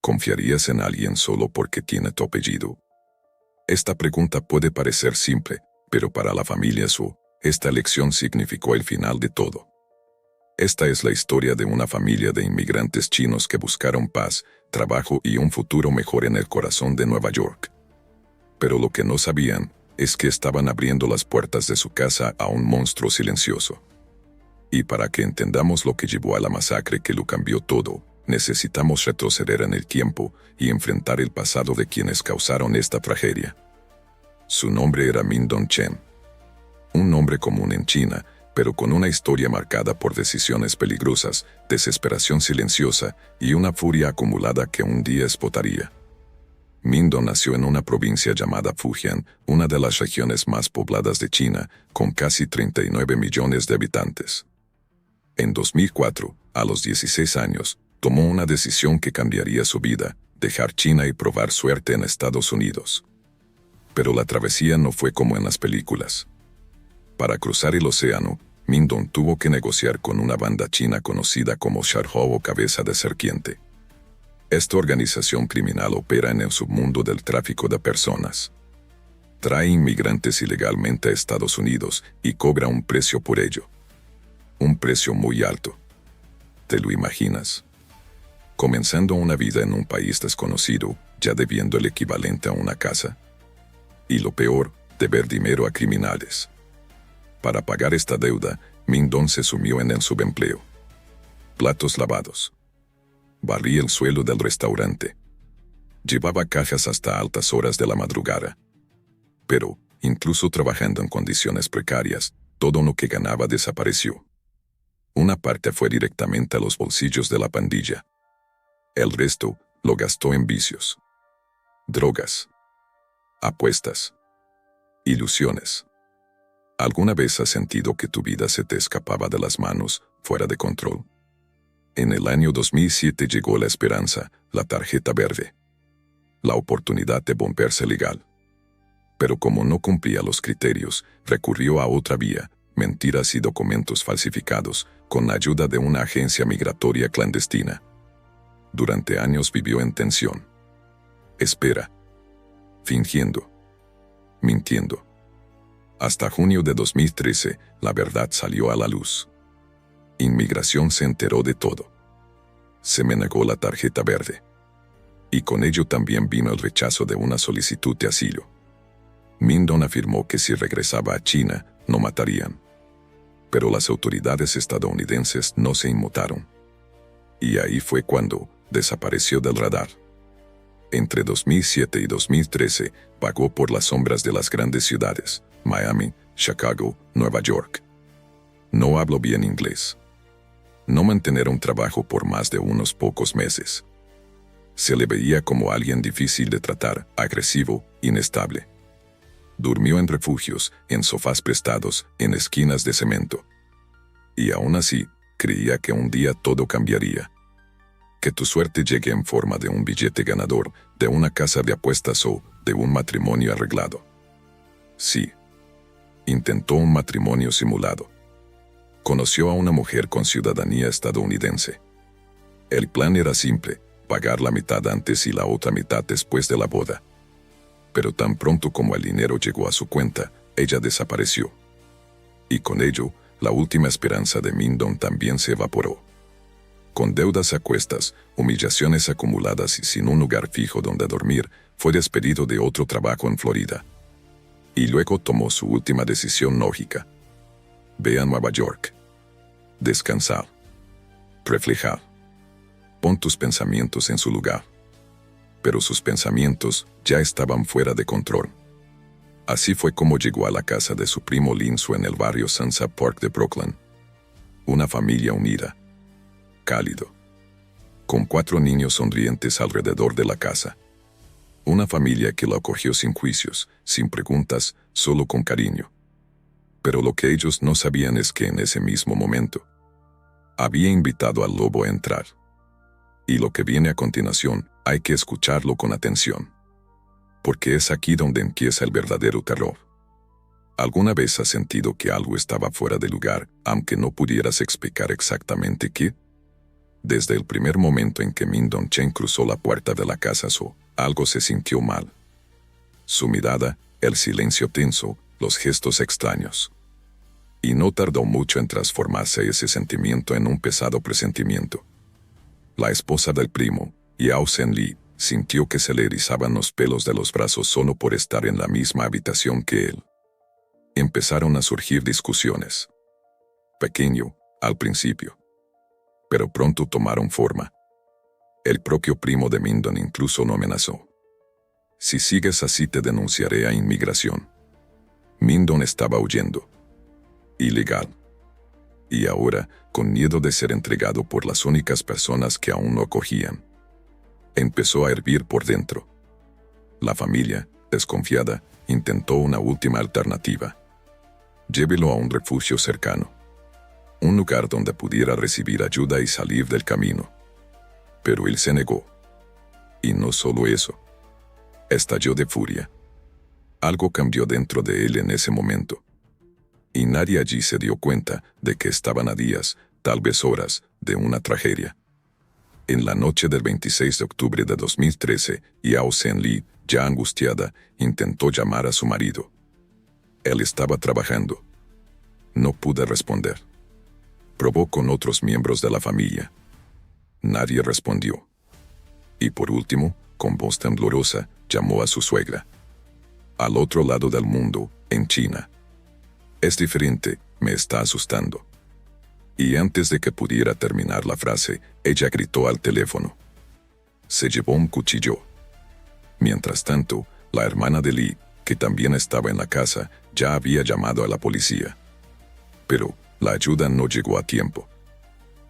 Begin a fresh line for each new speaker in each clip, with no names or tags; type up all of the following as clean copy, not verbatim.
¿Confiarías en alguien solo porque tiene tu apellido? Esta pregunta puede parecer simple, pero para la familia Su, esta elección significó el final de todo. Esta es la historia de una familia de inmigrantes chinos que buscaron paz, trabajo y un futuro mejor en el corazón de Nueva York. Pero lo que no sabían es que estaban abriendo las puertas de su casa a un monstruo silencioso. Y para que entendamos lo que llevó a la masacre que lo cambió todo, necesitamos retroceder en el tiempo y enfrentar el pasado de quienes causaron esta tragedia. Su nombre era Min Dong-chen. Un nombre común en China, pero con una historia marcada por decisiones peligrosas, desesperación silenciosa y una furia acumulada que un día explotaría. Min Dong nació en una provincia llamada Fujian, una de las regiones más pobladas de China, con casi 39 millones de habitantes. En 2004, a los 16 años, tomó una decisión que cambiaría su vida: dejar China y probar suerte en Estados Unidos. Pero la travesía no fue como en las películas. Para cruzar el océano, Min Dong tuvo que negociar con una banda china conocida como Xiaohou o Cabeza de Serpiente. Esta organización criminal opera en el submundo del tráfico de personas. Trae inmigrantes ilegalmente a Estados Unidos y cobra un precio por ello. Un precio muy alto. ¿Te lo imaginas? Comenzando una vida en un país desconocido, ya debiendo el equivalente a una casa. Y lo peor, deber dinero a criminales. Para pagar esta deuda, Min Dong se sumió en el subempleo. Platos lavados. Barría el suelo del restaurante. Llevaba cajas hasta altas horas de la madrugada. Pero, incluso trabajando en condiciones precarias, todo lo que ganaba desapareció. Una parte fue directamente a los bolsillos de la pandilla. El resto lo gastó en vicios. Drogas. Apuestas. Ilusiones. ¿Alguna vez has sentido que tu vida se te escapaba de las manos, fuera de control? En el año 2007 llegó la esperanza, la tarjeta verde. La oportunidad de volverse legal. Pero como no cumplía los criterios, recurrió a otra vía: mentiras y documentos falsificados, con la ayuda de una agencia migratoria clandestina. Durante años vivió en tensión. Espera. Fingiendo. Mintiendo. Hasta junio de 2013, la verdad salió a la luz. Inmigración se enteró de todo. Se me negó la tarjeta verde. Y con ello también vino el rechazo de una solicitud de asilo. Min Dong afirmó que si regresaba a China, no matarían. Pero las autoridades estadounidenses no se inmutaron. Y ahí fue cuando desapareció del radar. Entre 2007 y 2013, vagó por las sombras de las grandes ciudades: Miami, Chicago, Nueva York. No habló bien inglés. No mantener un trabajo por más de unos pocos meses. Se le veía como alguien difícil de tratar, agresivo, inestable. Durmió en refugios, en sofás prestados, en esquinas de cemento. Y aún así, creía que un día todo cambiaría. Que tu suerte llegue en forma de un billete ganador, de una casa de apuestas o de un matrimonio arreglado. Sí. Intentó un matrimonio simulado. Conoció a una mujer con ciudadanía estadounidense. El plan era simple: pagar la mitad antes y la otra mitad después de la boda. Pero tan pronto como el dinero llegó a su cuenta, ella desapareció. Y con ello, la última esperanza de Min Dong también se evaporó. Con deudas a cuestas, humillaciones acumuladas y sin un lugar fijo donde dormir, fue despedido de otro trabajo en Florida. Y luego tomó su última decisión lógica: ve a Nueva York. Descansar. Reflejar. Pon tus pensamientos en su lugar. Pero sus pensamientos ya estaban fuera de control. Así fue como llegó a la casa de su primo Lin Su en el barrio Sunset Park de Brooklyn. Una familia unida. Cálido. Con 4 niños sonrientes alrededor de la casa. Una familia que la acogió sin juicios, sin preguntas, solo con cariño. Pero lo que ellos no sabían es que en ese mismo momento había invitado al lobo a entrar. Y lo que viene a continuación, hay que escucharlo con atención. Porque es aquí donde empieza el verdadero terror. ¿Alguna vez has sentido que algo estaba fuera de lugar, aunque no pudieras explicar exactamente qué? Desde el primer momento en que Min Dong-chen cruzó la puerta de la casa Su, algo se sintió mal. Su mirada, el silencio tenso, los gestos extraños. Y no tardó mucho en transformarse ese sentimiento en un pesado presentimiento. La esposa del primo, Yao Zhenli, sintió que se le erizaban los pelos de los brazos solo por estar en la misma habitación que él. Empezaron a surgir discusiones. Pequeño, al principio. Pero pronto tomaron forma. El propio primo de Min Dong incluso lo amenazó. Si sigues así te denunciaré a inmigración. Min Dong estaba huyendo. Ilegal. Y ahora, con miedo de ser entregado por las únicas personas que aún lo acogían. Empezó a hervir por dentro. La familia, desconfiada, intentó una última alternativa. Llévelo a un refugio cercano. Un lugar donde pudiera recibir ayuda y salir del camino. Pero él se negó. Y no solo eso. Estalló de furia. Algo cambió dentro de él en ese momento. Y nadie allí se dio cuenta de que estaban a días, tal vez horas, de una tragedia. En la noche del 26 de octubre de 2013, Yao Zhenli, ya angustiada, intentó llamar a su marido. Él estaba trabajando. No pude responder. Probó con otros miembros de la familia. Nadie respondió. Y por último, con voz temblorosa, llamó a su suegra. Al otro lado del mundo, en China. Es diferente, me está asustando. Y antes de que pudiera terminar la frase, ella gritó al teléfono. Se llevó un cuchillo. Mientras tanto, la hermana de Lee, que también estaba en la casa, ya había llamado a la policía. Pero la ayuda no llegó a tiempo.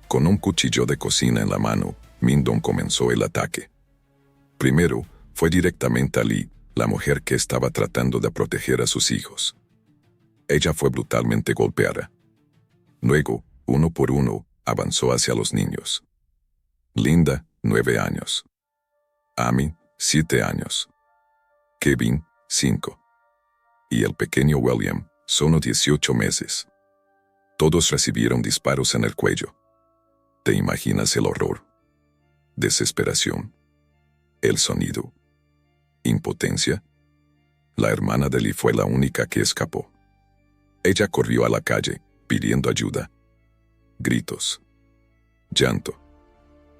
Con un cuchillo de cocina en la mano, Min Dong comenzó el ataque. Primero, fue directamente a Lee, la mujer que estaba tratando de proteger a sus hijos. Ella fue brutalmente golpeada. Luego, uno por uno, avanzó hacia los niños. Linda, 9 años. Amy, 7 años. Kevin, 5. Y el pequeño William, solo 18 meses. Todos recibieron disparos en el cuello. ¿Te imaginas el horror? Desesperación. El sonido. Impotencia. La hermana de Lee fue la única que escapó. Ella corrió a la calle, pidiendo ayuda. Gritos. Llanto.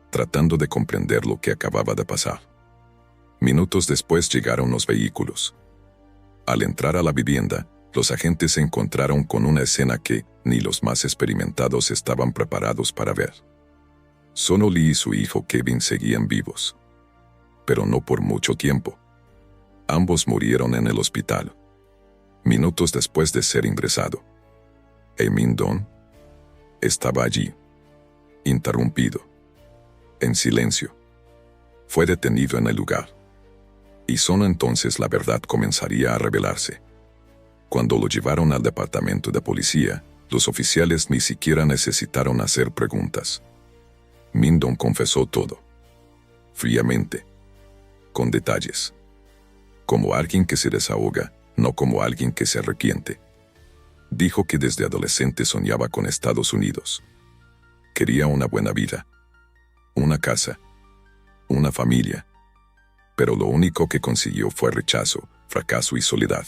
Tratando de comprender lo que acababa de pasar. Minutos después llegaron los vehículos. Al entrar a la vivienda, los agentes se encontraron con una escena que ni los más experimentados estaban preparados para ver. Solo Lee y su hijo Kevin seguían vivos. Pero no por mucho tiempo. Ambos murieron en el hospital. Minutos después de ser ingresado. Min Dong estaba allí, interrumpido, en silencio. Fue detenido en el lugar. Y solo entonces la verdad comenzaría a revelarse. Cuando lo llevaron al departamento de policía, los oficiales ni siquiera necesitaron hacer preguntas. Min Dong confesó todo. Fríamente. Con detalles. Como alguien que se desahoga, no como alguien que se arrepiente. Dijo que desde adolescente soñaba con Estados Unidos. Quería una buena vida. Una casa. Una familia. Pero lo único que consiguió fue rechazo, fracaso y soledad.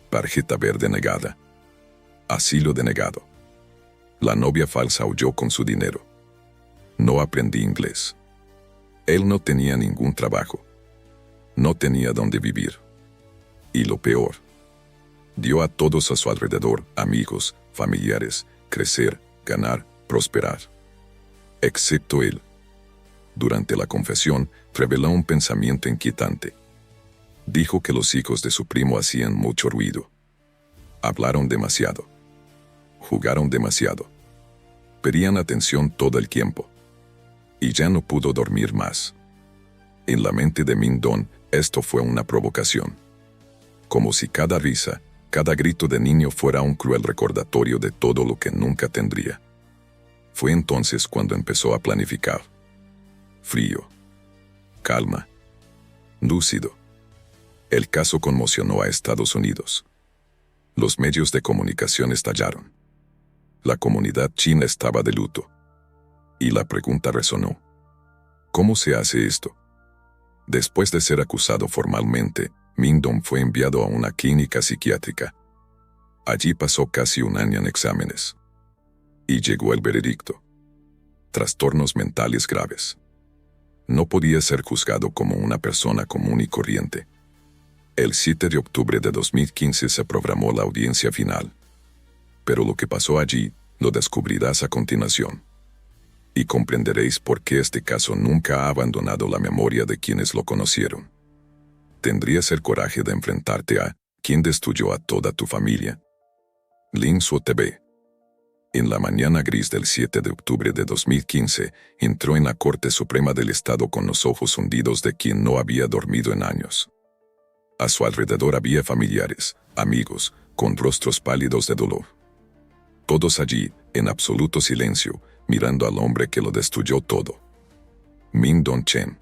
Tarjeta verde negada. Asilo denegado. La novia falsa huyó con su dinero. No aprendí inglés. Él no tenía ningún trabajo. No tenía dónde vivir. Y lo peor, dio a todos a su alrededor, amigos, familiares, crecer, ganar, prosperar. Excepto él. Durante la confesión, reveló un pensamiento inquietante. Dijo que los hijos de su primo hacían mucho ruido. Hablaron demasiado. Jugaron demasiado. Pedían atención todo el tiempo. Y ya no pudo dormir más. En la mente de Min Dong, esto fue una provocación. Como si cada risa, cada grito de niño fuera un cruel recordatorio de todo lo que nunca tendría. Fue entonces cuando empezó a planificar. Frío. Calma. Lúcido. El caso conmocionó a Estados Unidos. Los medios de comunicación estallaron. La comunidad china estaba de luto. Y la pregunta resonó. ¿Cómo se hace esto? Después de ser acusado formalmente, Min-dong fue enviado a una clínica psiquiátrica. Allí pasó casi un año en exámenes. Y llegó el veredicto. Trastornos mentales graves. No podía ser juzgado como una persona común y corriente. El 7 de octubre de 2015 se programó la audiencia final. Pero lo que pasó allí, lo descubrirás a continuación. Y comprenderéis por qué este caso nunca ha abandonado la memoria de quienes lo conocieron. ¿Tendrías el coraje de enfrentarte a quien destruyó a toda tu familia? Lin Suo TV. En la mañana gris del 7 de octubre de 2015, entró en la Corte Suprema del Estado con los ojos hundidos de quien no había dormido en años. A su alrededor había familiares, amigos, con rostros pálidos de dolor. Todos allí, en absoluto silencio, mirando al hombre que lo destruyó todo. Min-dong Chen.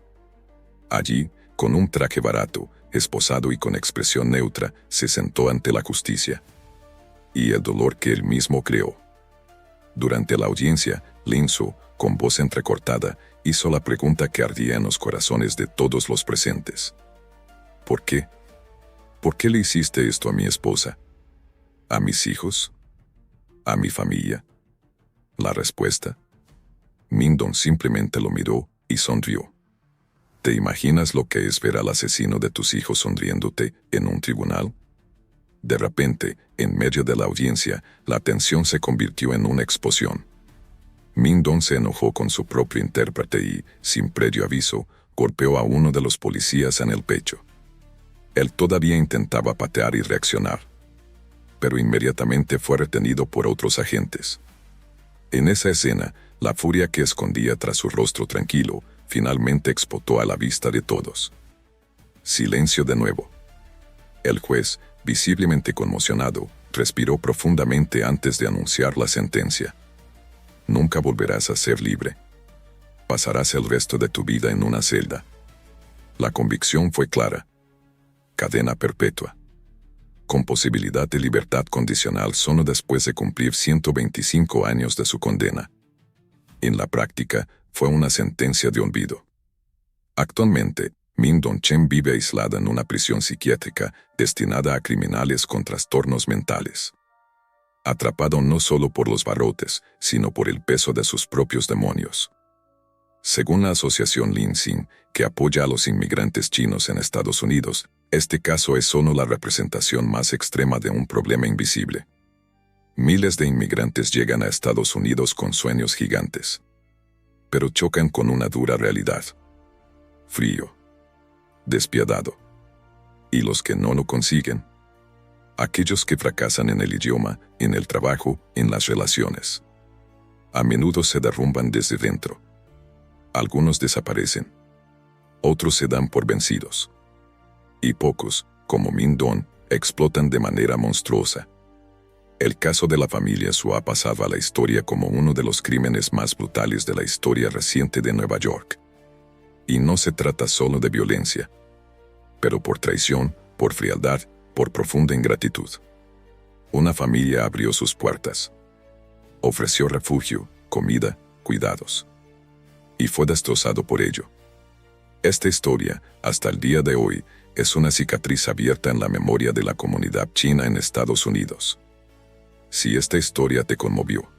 Allí, con un traje barato, esposado y con expresión neutra, se sentó ante la justicia. Y el dolor que él mismo creó. Durante la audiencia, Lin Suo, con voz entrecortada, hizo la pregunta que ardía en los corazones de todos los presentes. ¿Por qué? ¿Por qué le hiciste esto a mi esposa? ¿A mis hijos? ¿A mi familia? La respuesta. Min-dong simplemente lo miró y sonrió. ¿Te imaginas lo que es ver al asesino de tus hijos sonriéndote en un tribunal? De repente, en medio de la audiencia, la tensión se convirtió en una explosión. Min-dong se enojó con su propio intérprete y, sin previo aviso, golpeó a uno de los policías en el pecho. Él todavía intentaba patear y reaccionar, pero inmediatamente fue retenido por otros agentes. En esa escena, la furia que escondía tras su rostro tranquilo, finalmente explotó a la vista de todos. Silencio de nuevo. El juez, visiblemente conmocionado, respiró profundamente antes de anunciar la sentencia. Nunca volverás a ser libre. Pasarás el resto de tu vida en una celda. La convicción fue clara. Cadena perpetua. Con posibilidad de libertad condicional solo después de cumplir 125 años de su condena. En la práctica, fue una sentencia de olvido. Actualmente, Min-dong Chen vive aislada en una prisión psiquiátrica destinada a criminales con trastornos mentales. Atrapado no solo por los barrotes, sino por el peso de sus propios demonios. Según la asociación Lin Xin, que apoya a los inmigrantes chinos en Estados Unidos, este caso es solo la representación más extrema de un problema invisible. Miles de inmigrantes llegan a Estados Unidos con sueños gigantes, pero chocan con una dura realidad. Frío. Despiadado. Y los que no lo consiguen. Aquellos que fracasan en el idioma, en el trabajo, en las relaciones. A menudo se derrumban desde dentro. Algunos desaparecen. Otros se dan por vencidos. Y pocos, como Min-dong, explotan de manera monstruosa. El caso de la familia Suo ha pasado a la historia como uno de los crímenes más brutales de la historia reciente de Nueva York. Y no se trata solo de violencia, pero por traición, por frialdad, por profunda ingratitud. Una familia abrió sus puertas. Ofreció refugio, comida, cuidados. Y fue destrozado por ello. Esta historia, hasta el día de hoy, es una cicatriz abierta en la memoria de la comunidad china en Estados Unidos. Si esta historia te conmovió,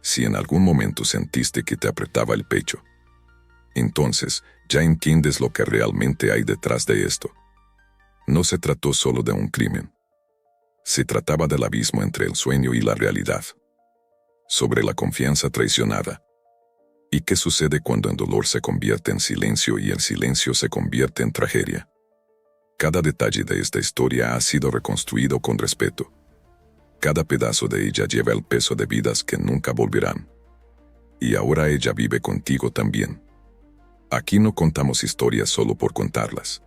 si en algún momento sentiste que te apretaba el pecho, entonces ya entiendes lo que realmente hay detrás de esto. No se trató solo de un crimen. Se trataba del abismo entre el sueño y la realidad. Sobre la confianza traicionada. ¿Y qué sucede cuando el dolor se convierte en silencio y el silencio se convierte en tragedia? Cada detalle de esta historia ha sido reconstruido con respeto. Cada pedazo de ella lleva el peso de vidas que nunca volverán. Y ahora ella vive contigo también. Aquí no contamos historias solo por contarlas.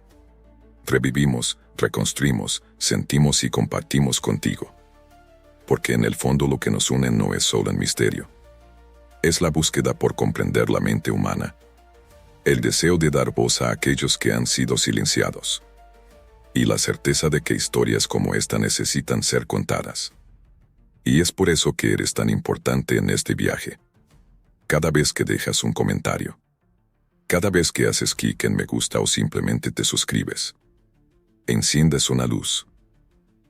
Revivimos, reconstruimos, sentimos y compartimos contigo. Porque en el fondo lo que nos une no es solo el misterio. Es la búsqueda por comprender la mente humana. El deseo de dar voz a aquellos que han sido silenciados. Y la certeza de que historias como esta necesitan ser contadas. Y es por eso que eres tan importante en este viaje. Cada vez que dejas un comentario. Cada vez que haces clic en me gusta o simplemente te suscribes. Enciendes una luz.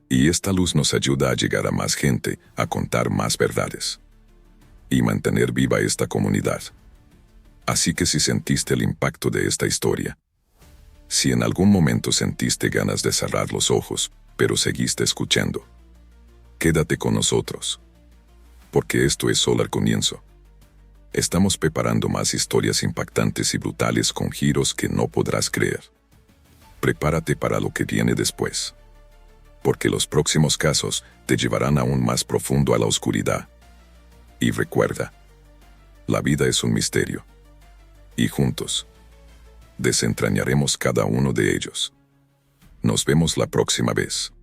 Y esta luz nos ayuda a llegar a más gente, a contar más verdades. Y mantener viva esta comunidad. Así que si sentiste el impacto de esta historia, si en algún momento sentiste ganas de cerrar los ojos, pero seguiste escuchando, quédate con nosotros. Porque esto es solo el comienzo. Estamos preparando más historias impactantes y brutales con giros que no podrás creer. Prepárate para lo que viene después. Porque los próximos casos te llevarán aún más profundo a la oscuridad. Y recuerda, la vida es un misterio. Y juntos, desentrañaremos cada uno de ellos. Nos vemos la próxima vez.